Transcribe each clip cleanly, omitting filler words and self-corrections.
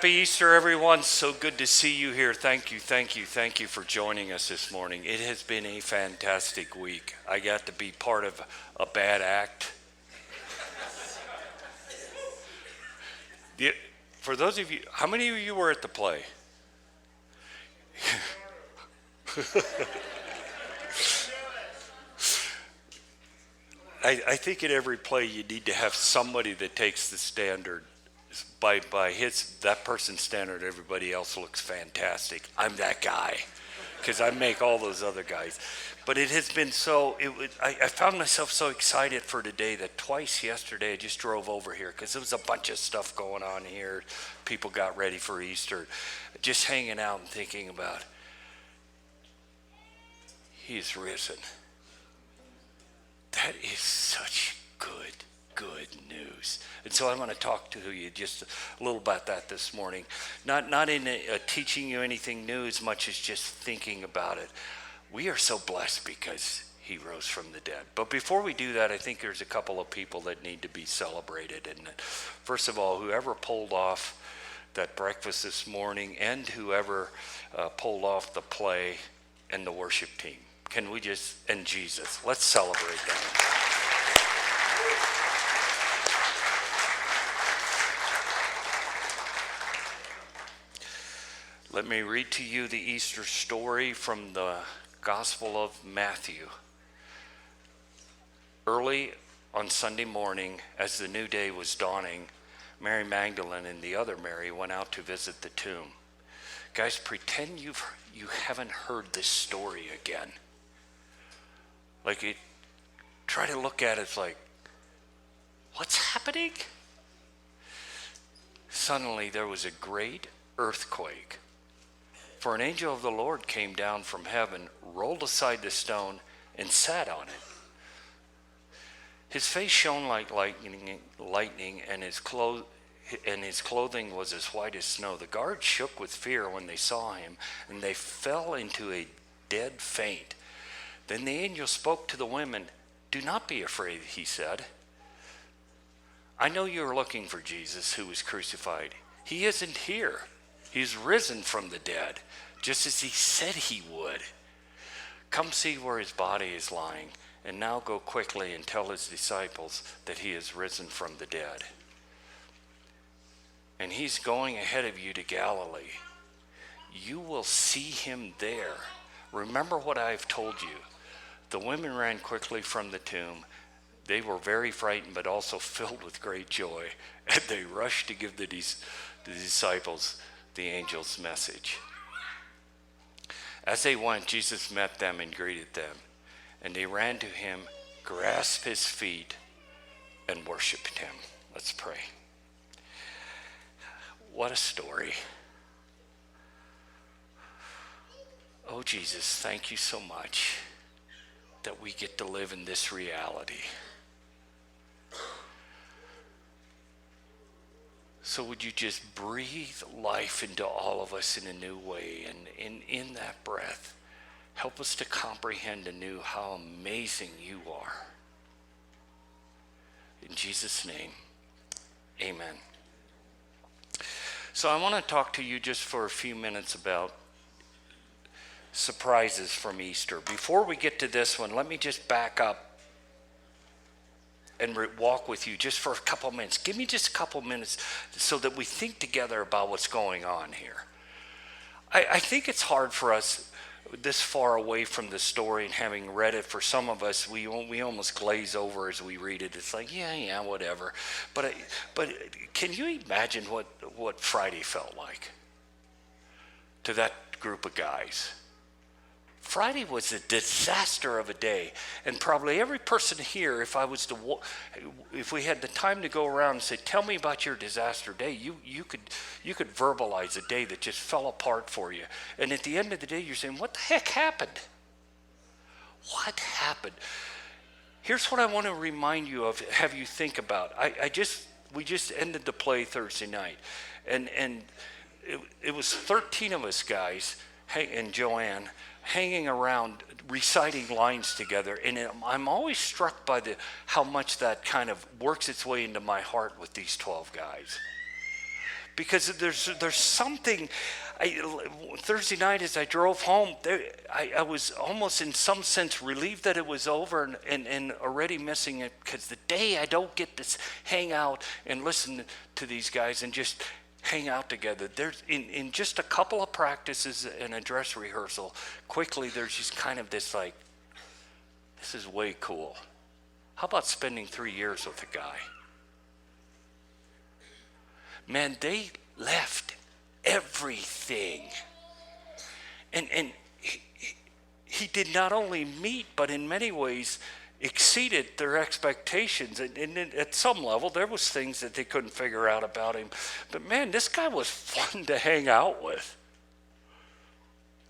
Happy Easter, everyone. So good to see you here. Thank you for joining us this morning. It has been a fantastic week. I got to be part of a bad act. For those of you, how many of you were at the play? I think in every play you need to have somebody that takes the standard. By that person's standard, everybody else looks fantastic. I'm that guy because I make all those other guys. But it has been I found myself so excited for today that twice yesterday I just drove over here because there was a bunch of stuff going on here. People got ready for Easter, just hanging out and thinking about, He's risen. That is such good news. And so I want to talk to you just a little about that this morning. Not in teaching you anything new as much as just thinking about it. We are so blessed because he rose from the dead. But before we do that, I think there's a couple of people that need to be celebrated. And first of all, whoever pulled off that breakfast this morning and whoever pulled off the play and the worship team. And Jesus, let's celebrate them. Let me read to you the Easter story from the Gospel of Matthew. Early on Sunday morning, as the new day was dawning, Mary Magdalene and the other Mary went out to visit the tomb. Guys, pretend you haven't heard this story again. Try to look at it, it's like, what's happening? Suddenly there was a great earthquake. For an angel of the Lord came down from heaven, rolled aside the stone, and sat on it. His face shone like lightning, and his clothing was as white as snow. The guards shook with fear when they saw him, and they fell into a dead faint. Then the angel spoke to the women. "Do not be afraid," he said. "I know you are looking for Jesus who was crucified. He isn't here. He's risen from the dead, just as he said he would. Come see where his body is lying, and now go quickly and tell his disciples that he is risen from the dead. And he's going ahead of you to Galilee. You will see him there. Remember what I have told you." The women ran quickly from the tomb. They were very frightened, but also filled with great joy, and they rushed to give the disciples the angel's message. As they went, Jesus met them and greeted them, and they ran to him, grasped his feet, and worshiped him. Let's pray. What a story. Oh, Jesus, thank you so much that we get to live in this reality. So would you just breathe life into all of us in a new way, and in that breath, help us to comprehend anew how amazing you are. In Jesus' name, amen. So I want to talk to you just for a few minutes about surprises from Easter. Before we get to this one, let me just back up and walk with you just for a couple minutes. Give me just a couple minutes so that we think together about what's going on here. I think it's hard for us this far away from the story, and having read it, for some of us, we almost glaze over as we read it. It's like, yeah, whatever. But can you imagine what Friday felt like to that group of guys? Friday was a disaster of a day, and probably every person here, if we had the time to go around and say, "Tell me about your disaster day," you could verbalize a day that just fell apart for you. And at the end of the day, you're saying, "What the heck happened? What happened?" Here's what I want to remind you of, have you think about. We just ended the play Thursday night, and it was 13 of us guys, and Joanne, hanging around reciting lines together, and I'm always struck by how much that kind of works its way into my heart with these 12 guys. Because there's something. Thursday night as I drove home, I was almost in some sense relieved that it was over and already missing it, because the day I don't get to hang out and listen to these guys and just hang out together. There's in just a couple of practices and a dress rehearsal, quickly there's just kind of this like, this is way cool. How about spending 3 years with a guy? Man, they left everything. And he did not only meet, but in many ways exceeded their expectations. And at some level, there was things that they couldn't figure out about him. But man, this guy was fun to hang out with.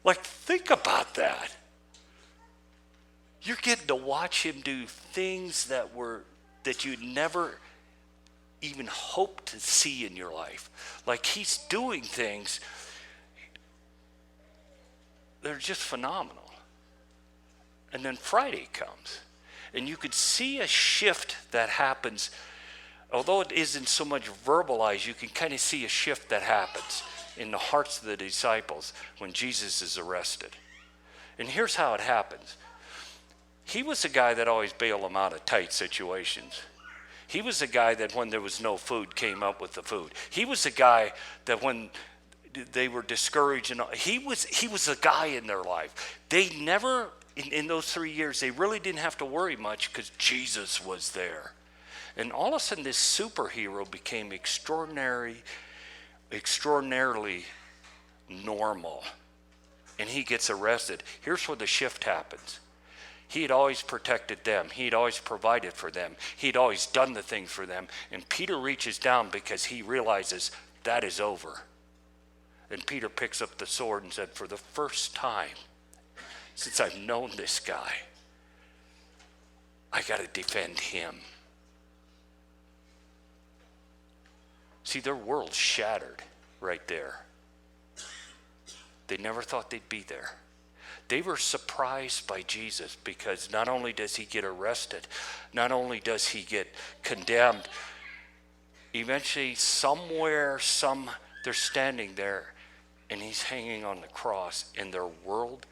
Like, think about that. You're getting to watch him do things that you'd never even hope to see in your life. Like, he's doing things, they're just phenomenal. And then Friday comes, and you could see a shift that happens. Although it isn't so much verbalized, you can kind of see a shift that happens in the hearts of the disciples when Jesus is arrested. And here's how it happens. He was a guy that always bailed them out of tight situations. He was a guy that when there was no food came up with the food. He was a guy that when they were discouraged, and he was a guy in their life. They never, in those 3 years, they really didn't have to worry much because Jesus was there. And all of a sudden this superhero became extraordinarily normal. And he gets arrested. Here's where the shift happens. He had always protected them. He had always provided for them. He'd always done the things for them. And Peter reaches down because he realizes that is over. And Peter picks up the sword and said, for the first time since I've known this guy, I got to defend him. See, their world shattered right there. They never thought they'd be there. They were surprised by Jesus because not only does he get arrested, not only does he get condemned, eventually they're standing there and he's hanging on the cross and their world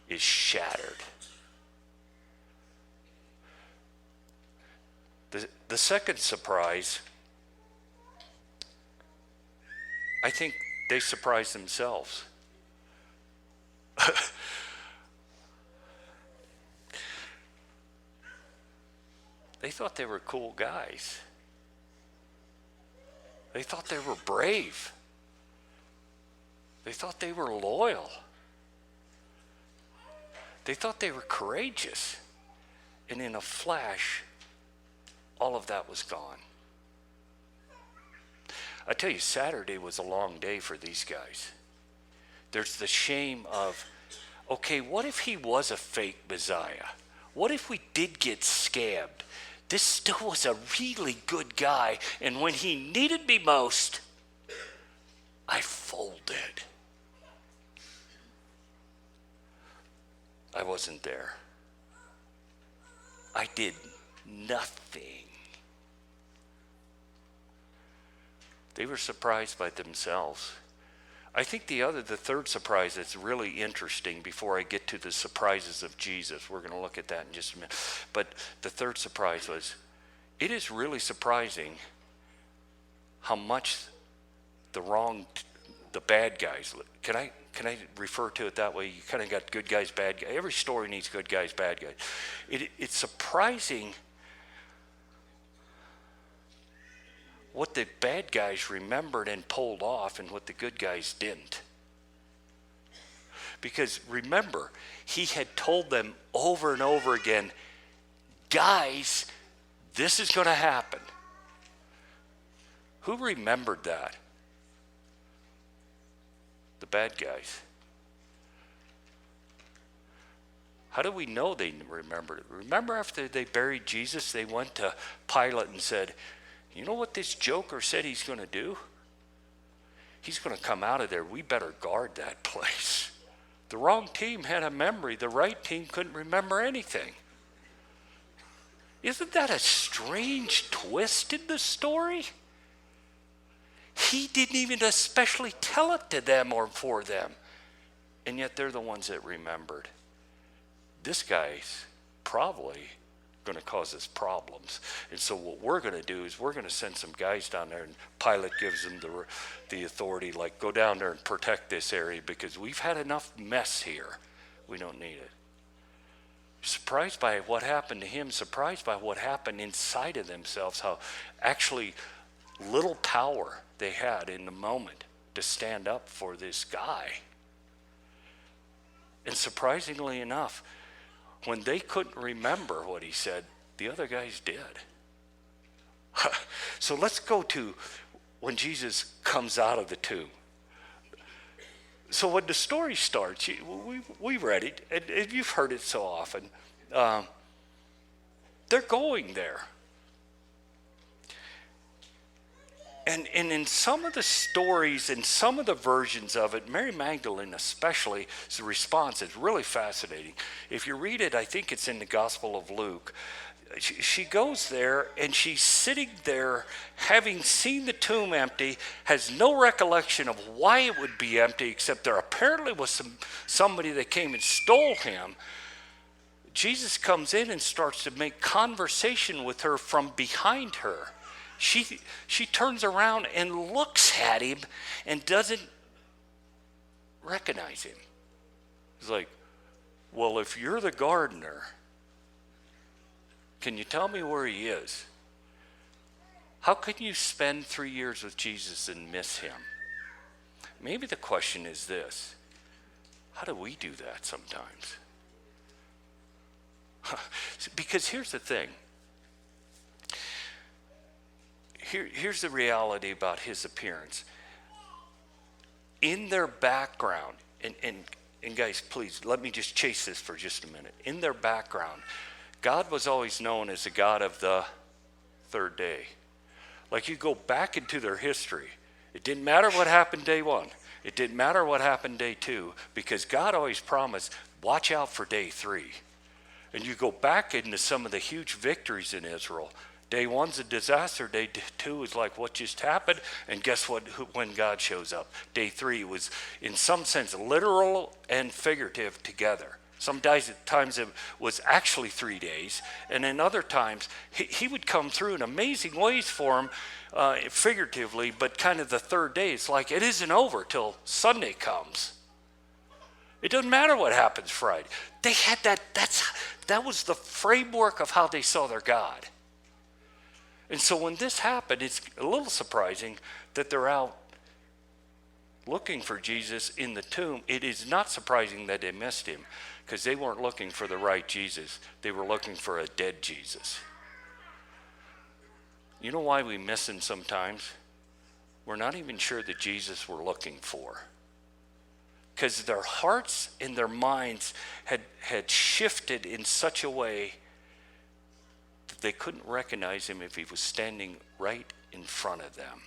is shattered. The second surprise, I think they surprised themselves. They thought they were cool guys. They thought they were brave. They thought they were loyal. They thought they were courageous. And in a flash, all of that was gone. I tell you, Saturday was a long day for these guys. There's the shame of, okay, what if he was a fake Messiah? What if we did get scammed? This still was a really good guy, and when he needed me most, I folded. I wasn't there. I did nothing. They were surprised by themselves. I think the third surprise that's really interesting before I get to the surprises of Jesus, we're going to look at that in just a minute. But the third surprise was, it is really surprising how much the bad guys, can I refer to it that way? You kind of got good guys, bad guys. Every story needs good guys, bad guys. It's surprising what the bad guys remembered and pulled off and what the good guys didn't. Because remember, he had told them over and over again, guys, this is going to happen. Who remembered that? The bad guys. How do we know they remembered it? Remember after they buried Jesus, they went to Pilate and said, you know what this joker said he's going to do? He's going to come out of there. We better guard that place. The wrong team had a memory. The right team couldn't remember anything. Isn't that a strange twist in the story? He didn't even especially tell it to them or for them. And yet they're the ones that remembered. This guy's probably going to cause us problems. And so what we're going to do is we're going to send some guys down there, and Pilate gives them the authority, like, go down there and protect this area because we've had enough mess here. We don't need it. Surprised by what happened to him, surprised by what happened inside of themselves, how actually little power they had in the moment to stand up for this guy. And surprisingly enough, when they couldn't remember what he said, the other guys did. So let's go to when Jesus comes out of the tomb. So when the story starts, we read it, and you've heard it so often. They're going there. And in some of the stories and some of the versions of it, Mary Magdalene especially, the response is really fascinating. If you read it, I think it's in the Gospel of Luke. She goes there and she's sitting there having seen the tomb empty, has no recollection of why it would be empty, except there apparently was somebody that came and stole him. Jesus comes in and starts to make conversation with her from behind her. She turns around and looks at him and doesn't recognize him. He's like, well, if you're the gardener, can you tell me where he is? How can you spend 3 years with Jesus and miss him? Maybe the question is this: how do we do that sometimes? Because here's the thing. Here's the reality about his appearance. In their background, and guys, please, let me just chase this for just a minute. In their background, God was always known as the God of the third day. Like, you go back into their history. It didn't matter what happened day one. It didn't matter what happened day two, because God always promised, watch out for day three. And you go back into some of the huge victories in Israel. Day one's a disaster. Day two is like what just happened. And guess what? When God shows up. Day three was, in some sense, literal and figurative together. Sometimes it was actually 3 days. And in other times, he would come through in amazing ways for him, figuratively. But kind of the third day, it's like it isn't over till Sunday comes. It doesn't matter what happens Friday. They had that was the framework of how they saw their God. And so when this happened, it's a little surprising that they're out looking for Jesus in the tomb. It is not surprising that they missed him, because they weren't looking for the right Jesus. They were looking for a dead Jesus. You know why we miss him sometimes? We're not even sure the Jesus we're looking for. Because their hearts and their minds had shifted in such a way that they couldn't recognize him if he was standing right in front of them.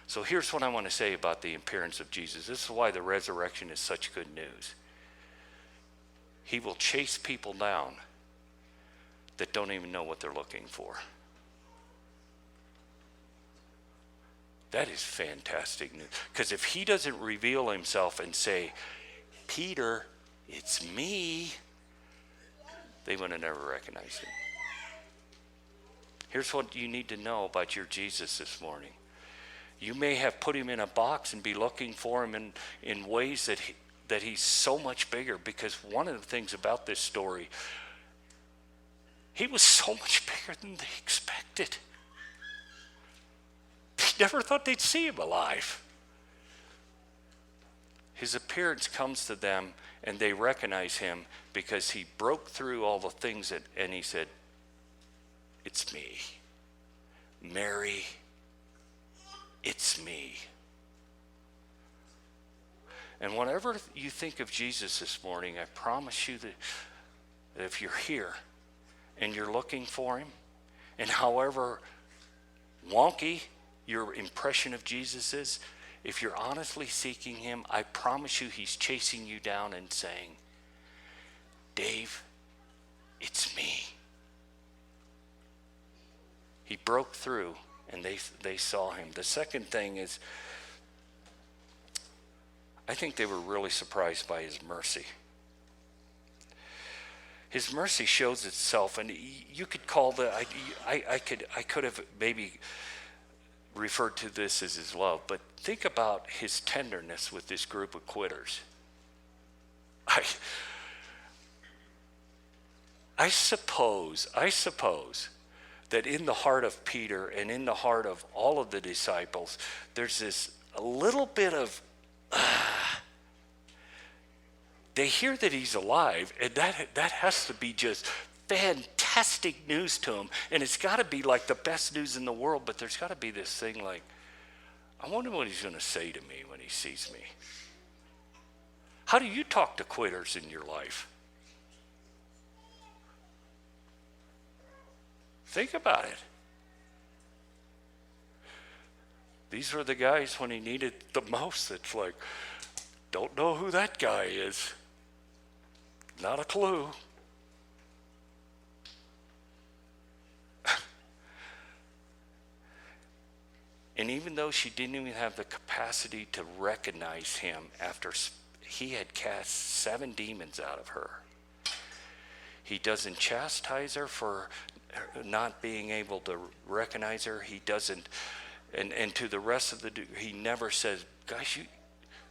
So here's what I want to say about the appearance of Jesus. This is why the resurrection is such good news. He will chase people down that don't even know what they're looking for. That is fantastic news. Because if he doesn't reveal himself and say, Peter, it's me, they would have never recognized him. Here's what you need to know about your Jesus this morning. You may have put him in a box and be looking for him in ways that he's so much bigger, because one of the things about this story, he was so much bigger than they expected. They never thought they'd see him alive. His appearance comes to them and they recognize him because he broke through all the things and he said, it's me. Mary, it's me. And whenever you think of Jesus this morning, I promise you that if you're here and you're looking for him, and however wonky your impression of Jesus is, if you're honestly seeking him, I promise you he's chasing you down and saying, Dave, it's me. He broke through and they saw him. The second thing is, I think they were really surprised by his mercy. His mercy shows itself, and you could call I could have maybe referred to this as his love, but think about his tenderness with this group of quitters. I suppose that in the heart of Peter and in the heart of all of the disciples, there's this a little bit of, they hear that he's alive, and that has to be just fantastic news to them, and it's got to be like the best news in the world, but there's got to be this thing like, I wonder what he's going to say to me when he sees me. How do you talk to quitters in your life? Think about it. These were the guys when he needed the most. It's like, don't know who that guy is. Not a clue. And even though she didn't even have the capacity to recognize him after he had cast 7 demons out of her, he doesn't chastise her for not being able to recognize her. He doesn't, and to the rest of he never says, guys,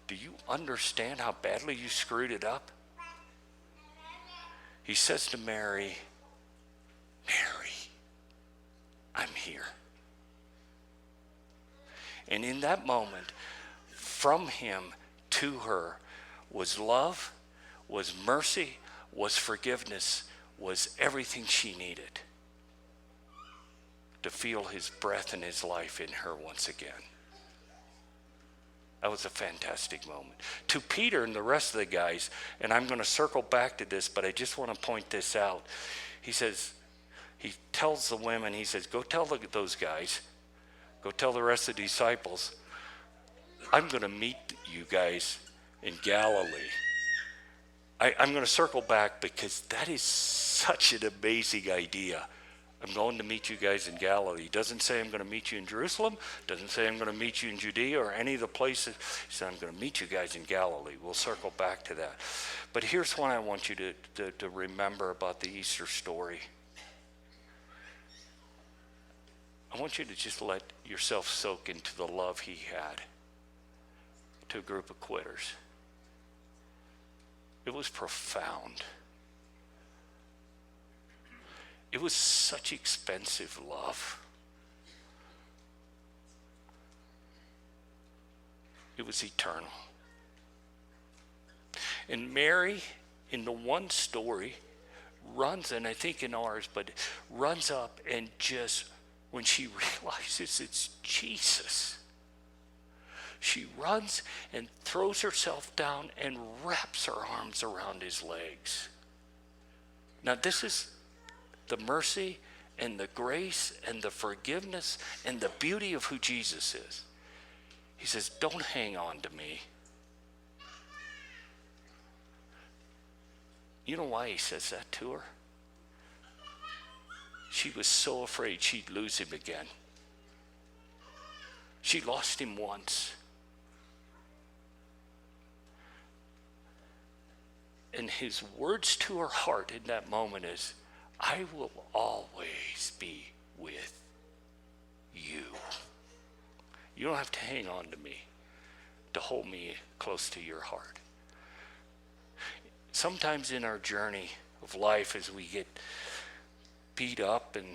do you understand how badly you screwed it up? He says to Mary, Mary, I'm here. And in that moment, from him to her was love, was mercy, was forgiveness, was everything she needed to feel his breath and his life in her once again. That was a fantastic moment. To Peter and the rest of the guys, and I'm going to circle back to this, but I just want to point this out. He tells the women, he says, go tell those guys, go tell the rest of the disciples, I'm going to meet you guys in Galilee. I'm going to circle back because that is such an amazing idea. I'm going to meet you guys in Galilee. He doesn't say I'm going to meet you in Jerusalem. Doesn't say I'm going to meet you in Judea or any of the places. He said I'm going to meet you guys in Galilee. We'll circle back to that. But here's what I want you to remember about the Easter story. I want you to just let yourself soak into the love he had to a group of quitters. It was profound. It was such expensive love. It was eternal. And Mary, in the one story, runs, and I think in ours, but runs up and just, when she realizes it's Jesus, she runs and throws herself down and wraps her arms around his legs. Now this is the mercy and the grace and the forgiveness and the beauty of who Jesus is. He says, don't hang on to me. You know why he says that to her? She was so afraid she'd lose him again. She lost him once. And his words to her heart in that moment is, I will always be with you. You don't have to hang on to me to hold me close to your heart. Sometimes in our journey of life, as we get beat up and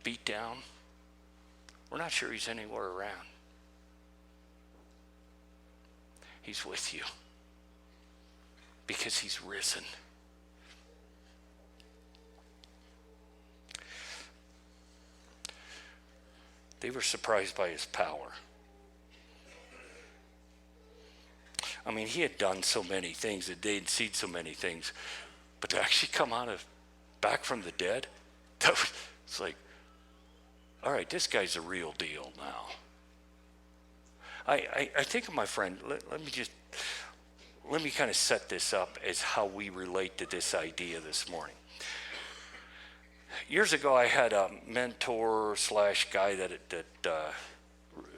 beat down, we're not sure he's anywhere around. He's with you because he's risen. They were surprised by his power. I mean, he had done so many things, that they had seen so many things, but to actually come back from the dead, it's like, all right, this guy's a real deal now. I think of my friend, let me kind of set this up as how we relate to this idea this morning. Years ago, I had a mentor slash guy that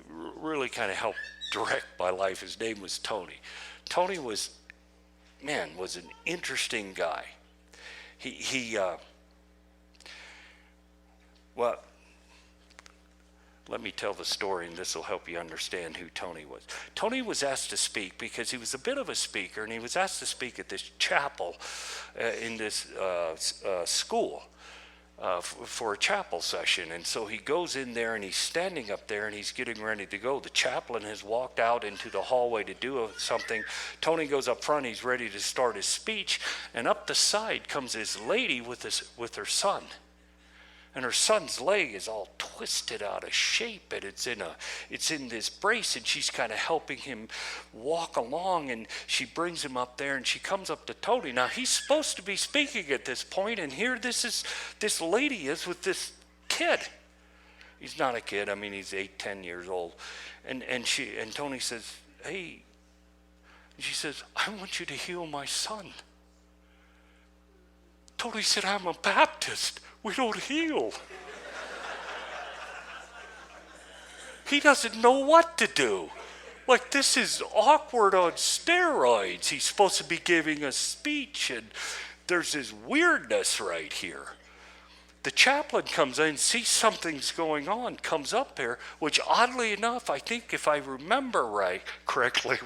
really kind of helped direct my life. His name was Tony. Tony was an interesting guy. Well, let me tell the story, and this will help you understand who Tony was. Tony was asked to speak because he was a bit of a speaker, and he was asked to speak at this chapel in this school for a chapel session. And so he goes in there, and he's standing up there, and he's getting ready to go. The chaplain has walked out into the hallway to do something. Tony goes up front. He's ready to start his speech, and up the side comes this lady with her son. And her son's leg is all twisted out of shape, and it's in this brace, and she's kind of helping him walk along, and she brings him up there, and she comes up to Tony. Now he's supposed to be speaking at this point, and here this lady is with this kid. He's not a kid. I mean, he's 8-10 years old, and Tony says, "Hey," and she says, "I want you to heal my son." Tony said, "I'm a Baptist. We don't heal." He doesn't know what to do. Like, this is awkward on steroids. He's supposed to be giving a speech, and there's this weirdness right here. The chaplain comes in, sees something's going on, comes up there, which oddly enough, I think if I remember correctly,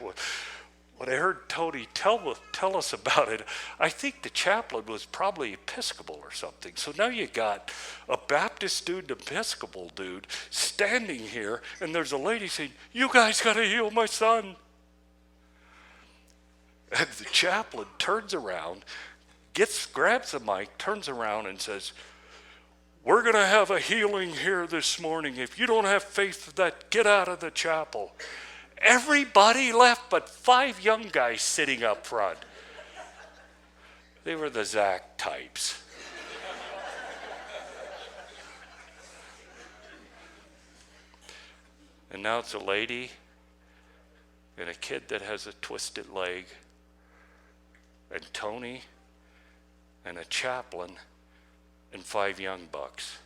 what I heard Tony tell us about it, I think the chaplain was probably Episcopal or something. So now you got a Baptist dude, an Episcopal dude, standing here, and there's a lady saying, "You guys got to heal my son." And the chaplain turns around, grabs the mic, turns around and says, "We're going to have a healing here this morning. If you don't have faith in that, get out of the chapel." Everybody left but 5 young guys sitting up front. They were the Zach types. And now it's a lady and a kid that has a twisted leg, and Tony and a chaplain and 5 young bucks.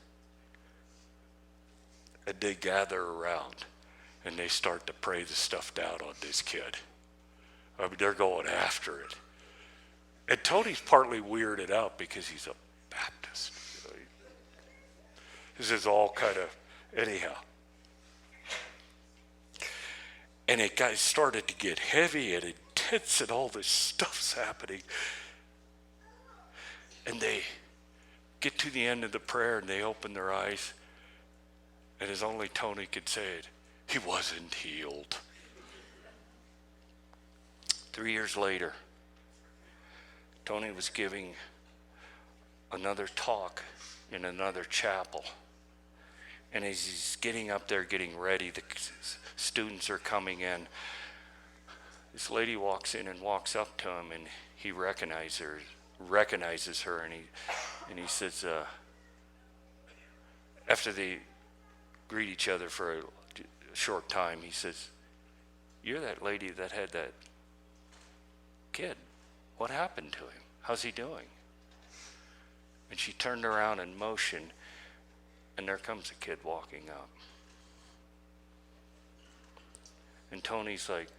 And they gather around. And they start to pray the stuff down on this kid. I mean, they're going after it. And Tony's partly weirded out because he's a Baptist. This is all kind of, anyhow. And it started to get heavy and intense, and all this stuff's happening. And they get to the end of the prayer, and they open their eyes. And as only Tony could say it, he wasn't healed. 3 years later, Tony was giving another talk in another chapel. And as he's getting up there, getting ready, the students are coming in. This lady walks in and walks up to him, and he recognizes her, and he says, after they greet each other for a short time, he says, "You're that lady that had that kid. What happened to him? How's he doing?" And she turned around and motioned, and there comes a kid walking up. And Tony's like,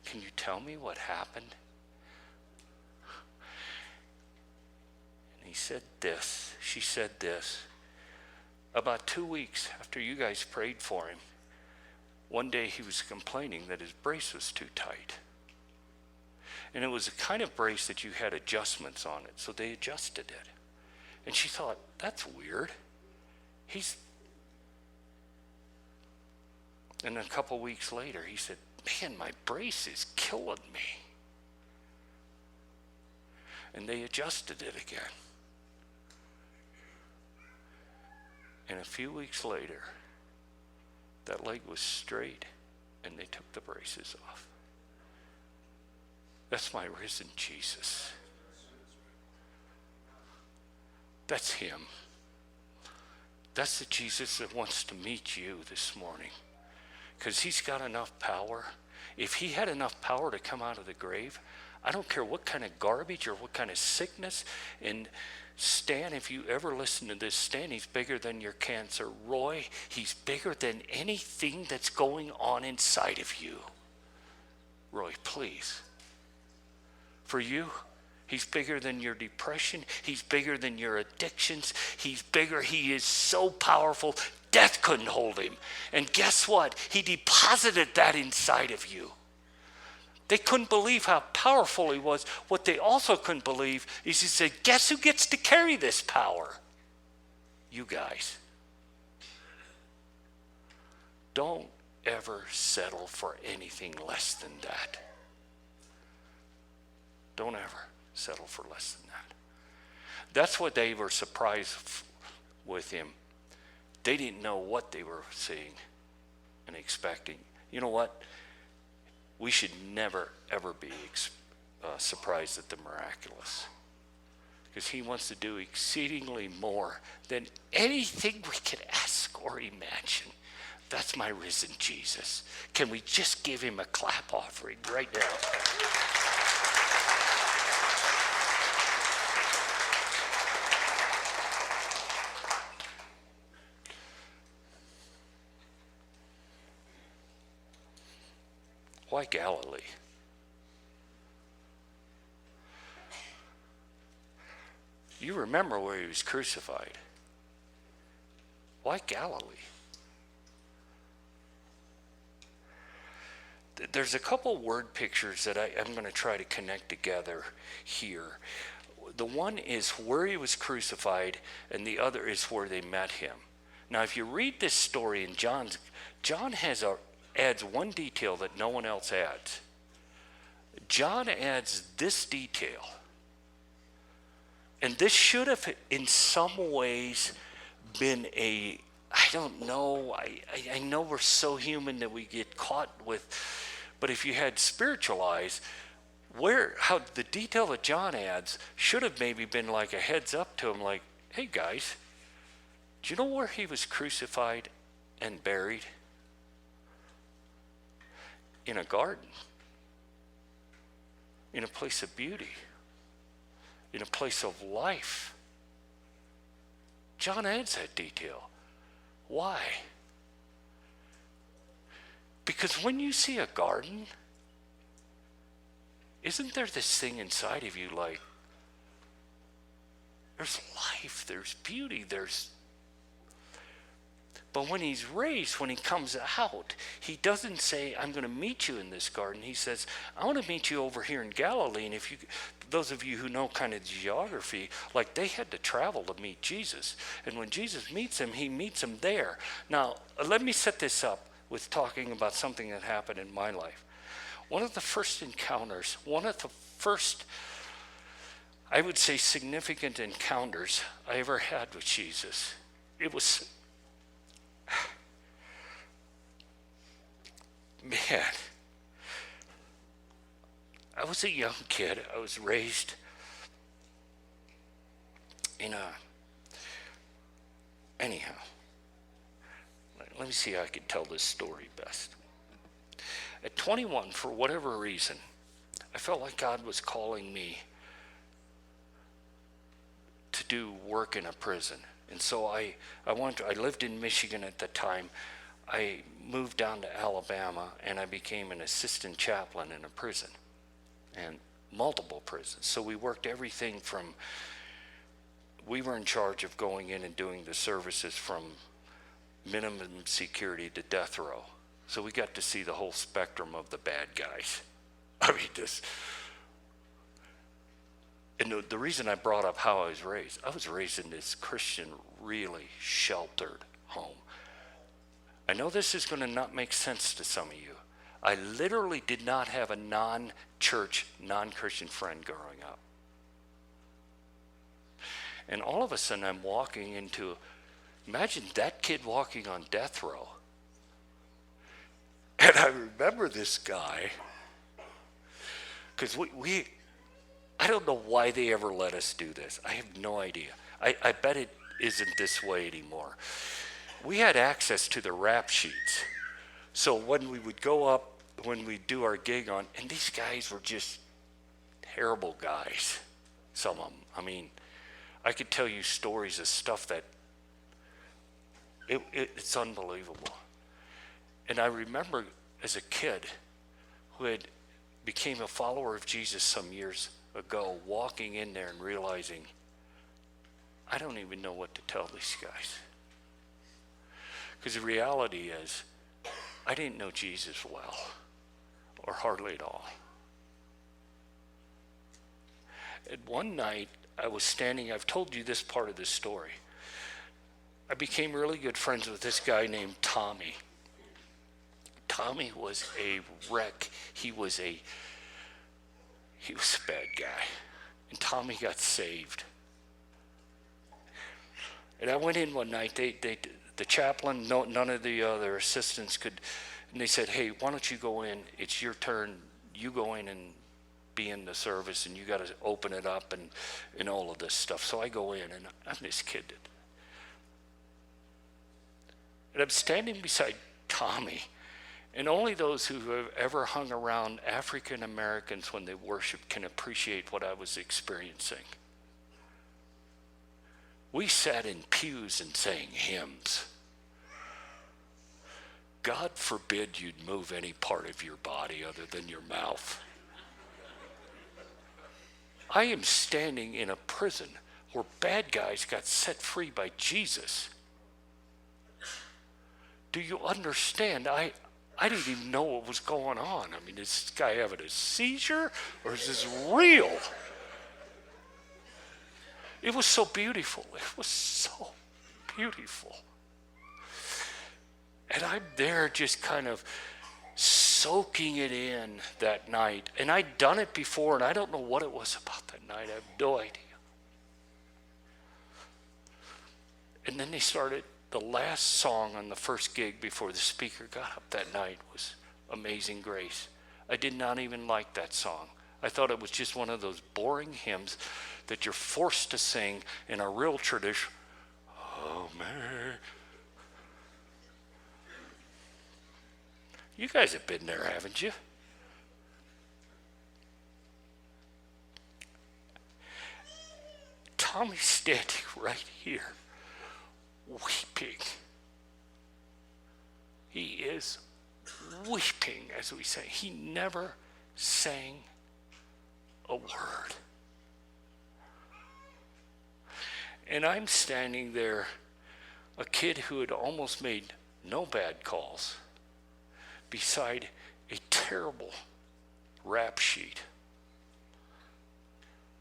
"Can you tell me what happened?" And he said this. She said this. "About 2 weeks after you guys prayed for him, one day he was complaining that his brace was too tight. And it was a kind of brace that you had adjustments on it, so they adjusted it. And she thought, that's weird. And a couple weeks later, he said, "Man, my brace is killing me." And they adjusted it again. And a few weeks later, that leg was straight, and they took the braces off. That's my risen Jesus. That's him. That's the Jesus that wants to meet you this morning. Because he's got enough power. If he had enough power to come out of the grave, I don't care what kind of garbage or what kind of sickness. And Stan, if you ever listen to this, Stan, he's bigger than your cancer. Roy, he's bigger than anything that's going on inside of you. Roy, please. For you, he's bigger than your depression. He's bigger than your addictions. He's bigger. He is so powerful, death couldn't hold him. And guess what? He deposited that inside of you. They couldn't believe how powerful he was. What they also couldn't believe is he said, guess who gets to carry this power? You guys. Don't ever settle for anything less than that. Don't ever settle for less than that. That's what they were surprised with him. They didn't know what they were seeing and expecting. You know what? We should never, ever be surprised at the miraculous. Because he wants to do exceedingly more than anything we could ask or imagine. That's my risen Jesus. Can we just give him a clap offering right now? Why Galilee? You remember where he was crucified. Why Galilee? There's a couple word pictures that I'm going to try to connect together here. The one is where he was crucified, and the other is where they met him. Now, if you read this story in John adds one detail that no one else adds. John adds this detail. And this should have, in some ways, been I don't know, I know we're so human that we get caught with, but if you had spiritual eyes, how the detail that John adds should have maybe been like a heads up to him, like, hey guys, do you know where he was crucified and buried? In a garden, in a place of beauty, in a place of life. John adds that detail. Why? Because when you see a garden, isn't there this thing inside of you like, there's life, there's beauty, but when he's raised, when he comes out, he doesn't say, I'm going to meet you in this garden. He says, I want to meet you over here in Galilee. And those of you who know kind of geography, like they had to travel to meet Jesus. And when Jesus meets him, he meets him there. Now, let me set this up with talking about something that happened in my life. One of the first encounters, one of the first, I would say, significant encounters I ever had with Jesus, it was, man, I was a young kid. I was raised in anyhow, let me see how I can tell this story best. At 21, for whatever reason, I felt like God was calling me to do work in a prison. And so I lived in Michigan at the time. I moved down to Alabama and I became an assistant chaplain in a prison, and multiple prisons. So we worked everything from, we were in charge of going in and doing the services from minimum security to death row. So we got to see the whole spectrum of the bad guys. I mean, and the reason I brought up how I was raised in this Christian, really sheltered home. I know this is going to not make sense to some of you. I literally did not have a non-church, non-Christian friend growing up. And all of a sudden I'm walking into, imagine that kid walking on death row. And I remember this guy, because I don't know why they ever let us do this. I have no idea. I bet it isn't this way anymore. We had access to the rap sheets. So when we would go up, when we do our gig on, and these guys were just terrible guys, some of them. I mean, I could tell you stories of stuff that it's unbelievable. And I remember as a kid who had became a follower of Jesus some years ago, walking in there and realizing, I don't even know what to tell these guys. Because the reality is, I didn't know Jesus well, or hardly at all. And one night, I was standing, I've told you this part of the story. I became really good friends with this guy named Tommy. Tommy was a wreck. He was a bad guy. And Tommy got saved. And I went in one night, the chaplain, none of the other assistants could, and they said, hey, why don't you go in? It's your turn. You go in and be in the service, and you got to open it up and all of this stuff. So I go in, and I'm this kid. And I'm standing beside Tommy, and only those who have ever hung around African Americans when they worship can appreciate what I was experiencing. We sat in pews and sang hymns. God forbid you'd move any part of your body other than your mouth. I am standing in a prison where bad guys got set free by Jesus. Do you understand? I didn't even know what was going on. I mean, is this guy having a seizure or is this real? It was so beautiful. It was so beautiful. And I'm there just kind of soaking it in that night. And I'd done it before, and I don't know what it was about that night. I have no idea. And then they started, the last song on the first gig before the speaker got up that night was Amazing Grace. I did not even like that song. I thought it was just one of those boring hymns that you're forced to sing in a real tradition. Oh, man. You guys have been there, haven't you? Tommy's standing right here, weeping. He is weeping, as we say. He never sang a word. And I'm standing there, a kid who had almost made no bad calls, beside a terrible rap sheet.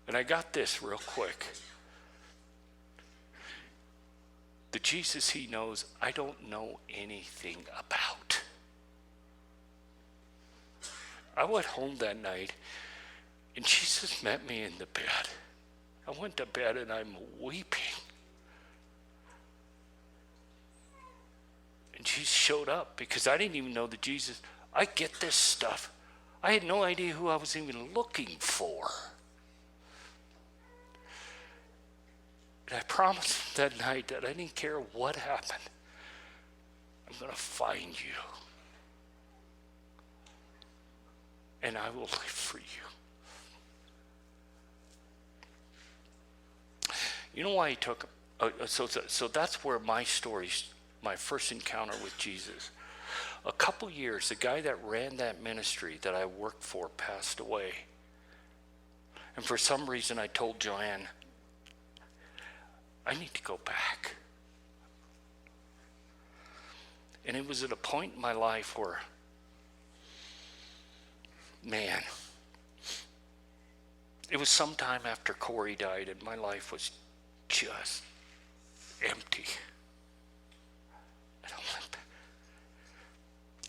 And I got this real quick. The Jesus he knows, I don't know anything about. I went home that night, and Jesus met me in the bed. I went to bed, and I'm weeping. And Jesus showed up, because I didn't even know that Jesus, I get this stuff. I had no idea who I was even looking for. And I promised him that night that I didn't care what happened. I'm going to find you. And I will live for you. You know why he took him? So that's where my story, my first encounter with Jesus. A couple years, the guy that ran that ministry that I worked for passed away. And for some reason I told Joanne, I need to go back. And it was at a point in my life where, man, it was sometime after Corey died and my life was just empty. And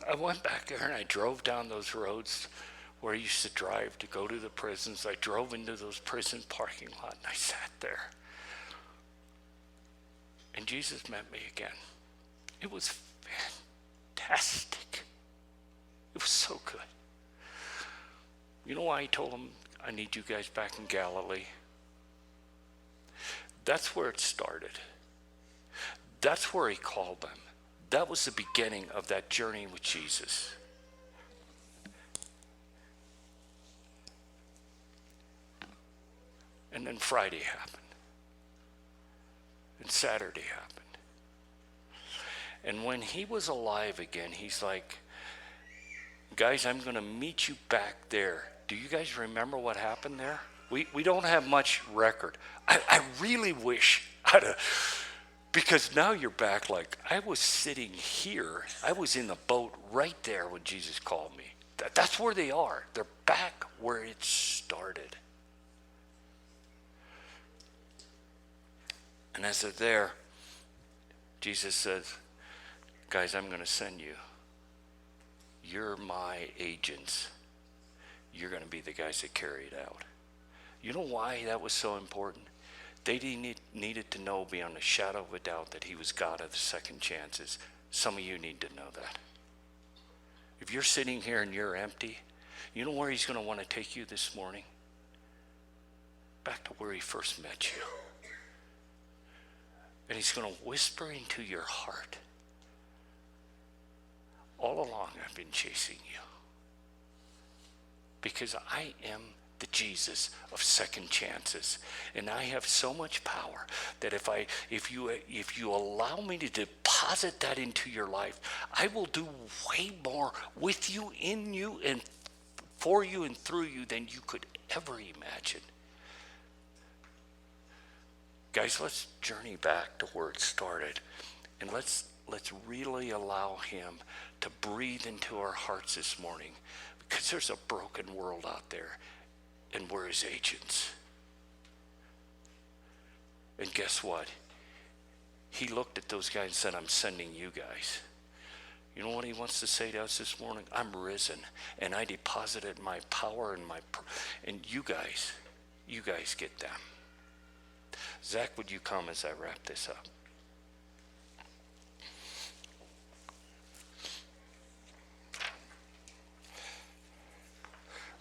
I went back there and I drove down those roads where I used to drive to go to the prisons. I drove into those prison parking lots and I sat there. And Jesus met me again. It was fantastic. It was so good. You know why he told him, I need you guys back in Galilee? That's where it started. That's where he called them. That was the beginning of that journey with Jesus. And then Friday happened. And Saturday happened. And when he was alive again, he's like, guys, I'm going to meet you back there. Do you guys remember what happened there? We don't have much record. I really wish I'd have, because now you're back like, I was sitting here. I was in the boat right there when Jesus called me. That's where they are. They're back where it started. And as they're there, Jesus says, guys, I'm going to send you. You're my agents. You're going to be the guys that carry it out. You know why that was so important? They needed to know beyond a shadow of a doubt that he was God of the second chances. Some of you need to know that. If you're sitting here and you're empty, you know where he's going to want to take you this morning? Back to where he first met you. And he's going to whisper into your heart, all along I've been chasing you. Because I am the Jesus of second chances. And I have so much power that if you allow me to deposit that into your life, I will do way more with you, in you, and for you and through you than you could ever imagine. Guys, let's journey back to where it started. And let's really allow him to breathe into our hearts this morning, because there's a broken world out there, and we're his agents. And guess what? He looked at those guys and said, I'm sending you guys. You know what he wants to say to us this morning? I'm risen, and I deposited my power and you guys get them. Zach, would you come as I wrap this up?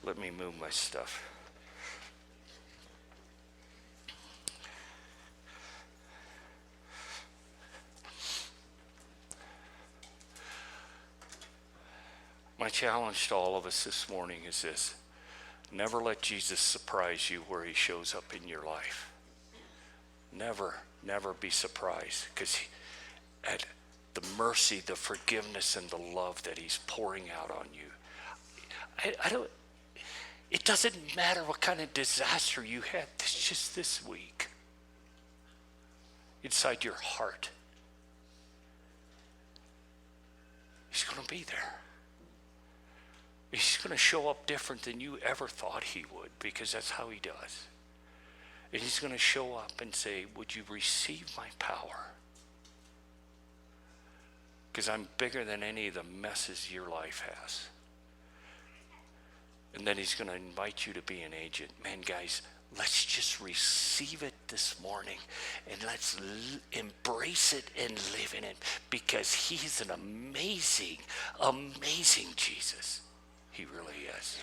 Let me move my stuff. My challenge to all of us this morning is this: never let Jesus surprise you where he shows up in your life. Never be surprised, because at the mercy, the forgiveness, and the love that he's pouring out on you. It doesn't matter what kind of disaster you had just this week. Inside your heart, he's going to be there. He's going to show up different than you ever thought he would, because that's how he does. And he's going to show up and say, would you receive my power? Because I'm bigger than any of the messes your life has. And then he's going to invite you to be an agent. Man, guys, let's just receive it this morning, and let's embrace it and live in it, because he's an amazing, amazing Jesus. He really is.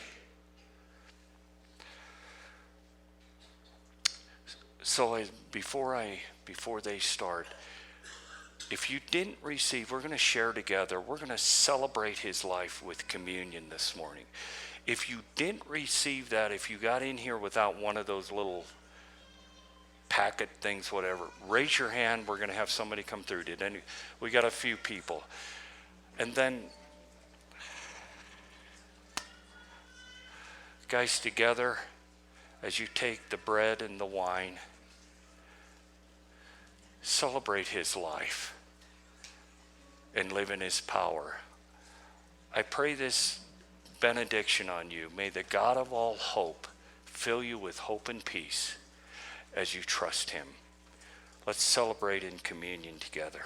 So before they start, if you didn't receive, we're going to share together. We're going to celebrate his life with communion this morning. If you didn't receive that, if you got in here without one of those little packet things, whatever, raise your hand. We're going to have somebody come through. We got a few people. And then, guys, together, as you take the bread and the wine, celebrate his life and live in his power. I pray this benediction on you. May the God of all hope fill you with hope and peace as you trust him. Let's celebrate in communion together.